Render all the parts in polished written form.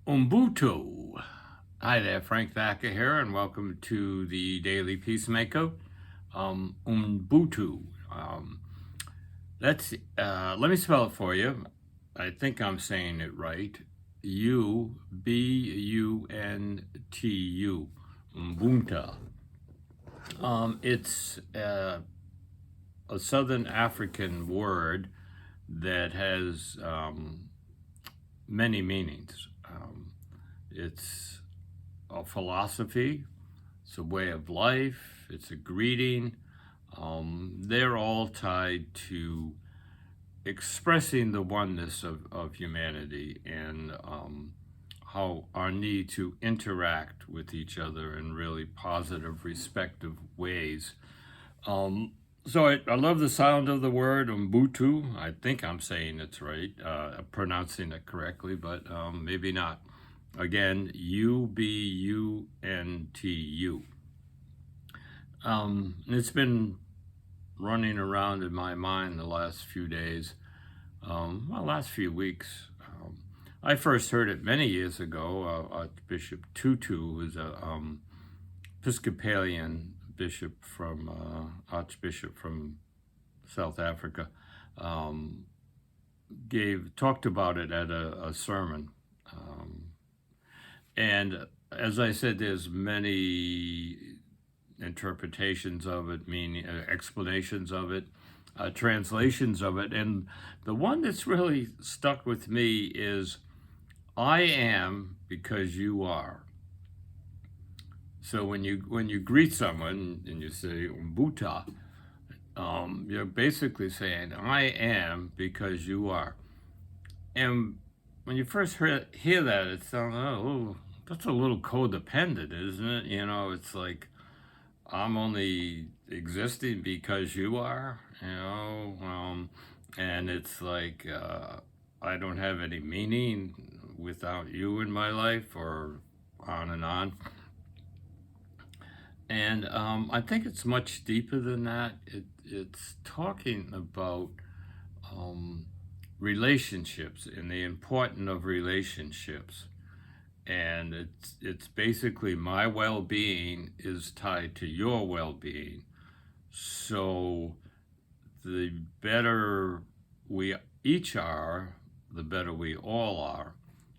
Ubuntu. Hi there, Frank Thacker here, and welcome to the Daily Peacemaker. Ubuntu. Let me spell it for you. I think I'm saying it right. Ubuntu. Ubuntu. It's a Southern African word that has many meanings. It's a philosophy, it's a way of life, it's a greeting. They're all tied to expressing the oneness of humanity and how our need to interact with each other in really positive, respective ways. So I love the sound of the word Ubuntu. I think I'm saying it's right, pronouncing it correctly, but maybe not. Again, Ubuntu. It's been running around in my mind the last few days, last few weeks. I first heard it many years ago. Archbishop Tutu was a Episcopalian bishop Archbishop from South Africa, talked about it at a sermon. And as I said, there's many interpretations of it, meaning explanations of it, translations of it, and the one that's really stuck with me is, "I am because you are." So when you greet someone and you say "Umbuta," you're basically saying, "I am because you are." And when you first hear that, it sounds, oh, that's a little codependent, isn't it? It's like, I'm only existing because you are, and it's like, I don't have any meaning without you in my life, or on and on. And I think it's much deeper than that. It's talking about relationships and the importance of relationships. And it's basically, my well-being is tied to your well-being. So the better we each are, the better we all are.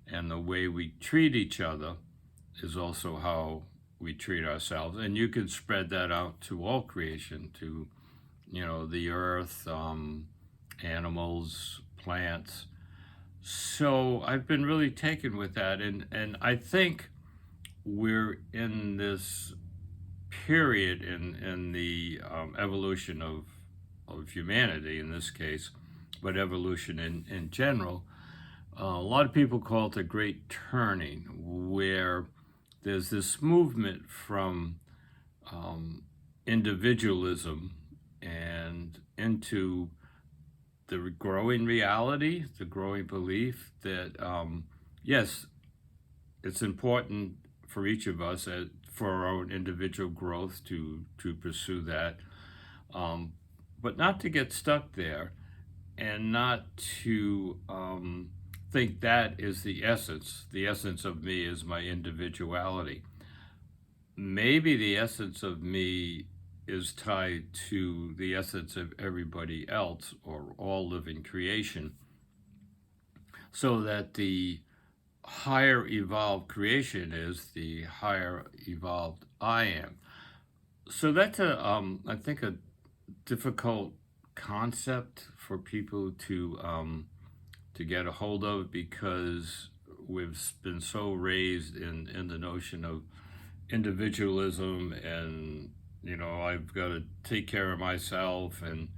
And the way we treat each other is also how we treat ourselves. And you can spread that out to all creation, to the earth, animals, plants. So I've been really taken with that, and I think we're in this period in the evolution of humanity in this case, but evolution in general. A lot of people call it a great turning, where there's this movement from individualism and into the growing reality, the growing belief that, yes, it's important for each of us, for our own individual growth, to pursue that, but not to get stuck there, and not to think that is the essence. The essence of me is my individuality. Maybe the essence of me is tied to the essence of everybody else, or all living creation, so that the higher evolved creation is the higher evolved I am. So that's I think, a difficult concept for people to get a hold of, because we've been so raised in the notion of individualism, and I've got to take care of myself, and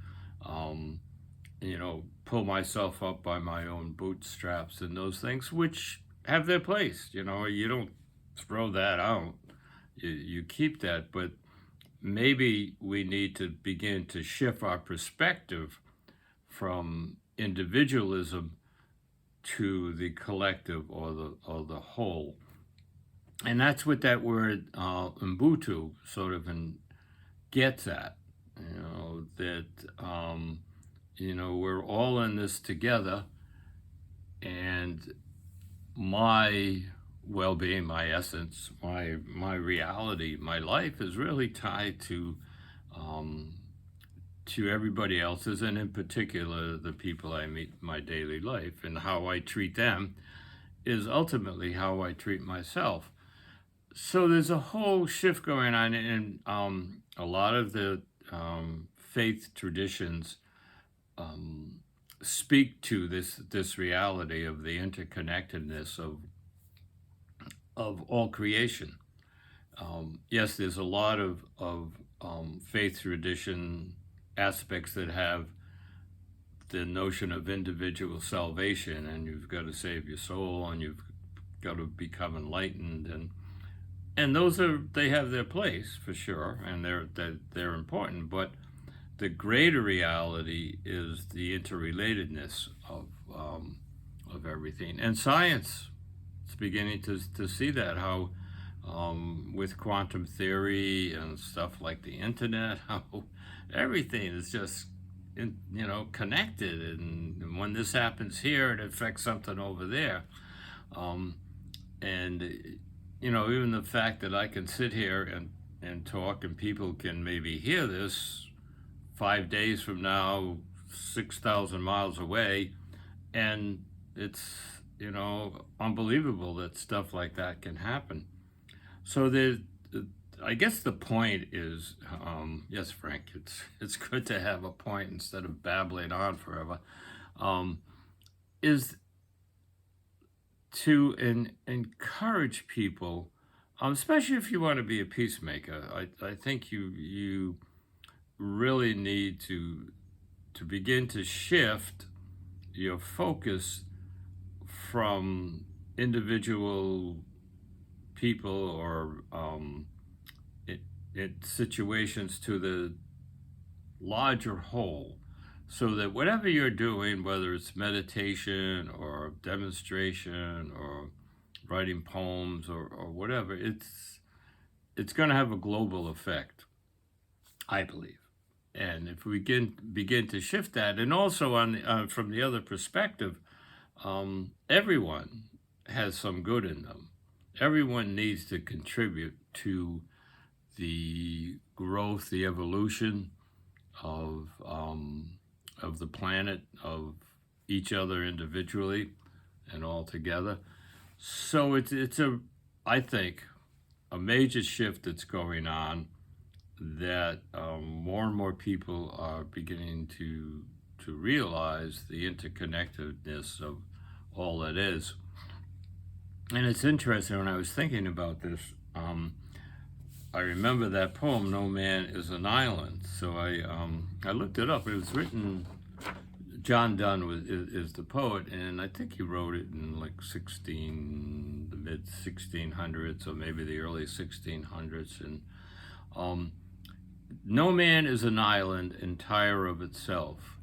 pull myself up by my own bootstraps, and those things, which have their place. You don't throw that out. You keep that, but maybe we need to begin to shift our perspective from individualism to the collective, or the whole. And that's what that word Ubuntu sort of gets at. That we're all in this together, and my well-being, my essence, my reality, my life is really tied um, to everybody else's, and in particular the people I meet in my daily life, and how I treat them is ultimately how I treat myself. So there's a whole shift going on, and a lot of the faith traditions um, speak to this reality of the interconnectedness of all creation. Yes, there's a lot of faith tradition aspects that have the notion of individual salvation, and you've got to save your soul, and you've got to become enlightened, and those are, they have their place for sure, and they're important. But the greater reality is the interrelatedness of everything, and science is beginning to see that, how with quantum theory and stuff like the internet, how everything is just connected, and when this happens here, it affects something over there, um, and even the fact that I can sit here and talk, and people can maybe hear this 5 days from now, 6,000 miles away, and it's unbelievable that stuff like that can happen. So I guess the point is, yes, Frank, it's good to have a point instead of babbling on forever. Um, is to encourage people, especially if you want to be a peacemaker. I think you really need to begin to shift your focus from individual people or situations to the larger whole, so that whatever you're doing, whether it's meditation or demonstration or writing poems or whatever, it's going to have a global effect, I believe. And if we begin to shift that, and also from the other perspective, everyone has some good in them. Everyone needs to contribute to the growth, the evolution of the planet, of each other individually and all together. So it's I think, a major shift that's going on, that more and more people are beginning to realize the interconnectedness of all that is. And it's interesting, when I was thinking about this, I remember that poem, "No Man is an Island." So I looked it up. It was written, John Donne is the poet, and I think he wrote it in like the mid 1600s, or maybe the early 1600s. And no man is an island entire of itself.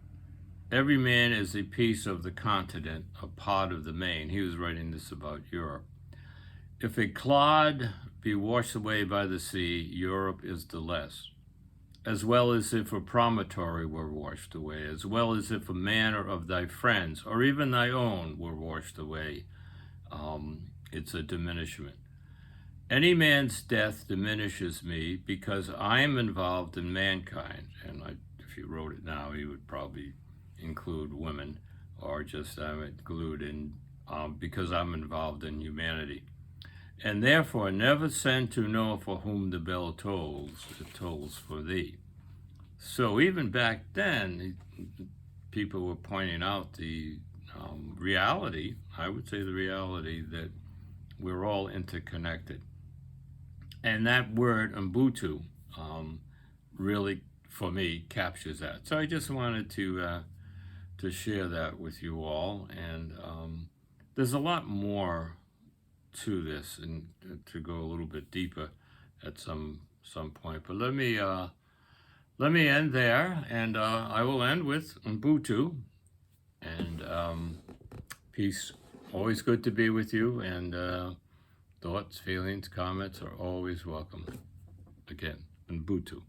Every man is a piece of the continent, a part of the main. He was writing this about Europe. If a clod be washed away by the sea, Europe is the less, as well as if a promontory were washed away, as well as if a man of thy friends, or even thy own, were washed away. It's a diminishment. Any man's death diminishes me, because I am involved in mankind. And if he wrote it now, he would probably include women, or just include in because I'm involved in humanity. And therefore never send to know for whom the bell tolls, it tolls for thee. So even back then, people were pointing out the reality, I would say the reality, that we're all interconnected. And that word, Ubuntu, really, for me, captures that. So I just wanted to share that with you all. And there's a lot more to this, and to go a little bit deeper at some point. But let me end there, and I will end with Ubuntu. And peace. Always good to be with you, and thoughts, feelings, comments are always welcome. Again, Ubuntu.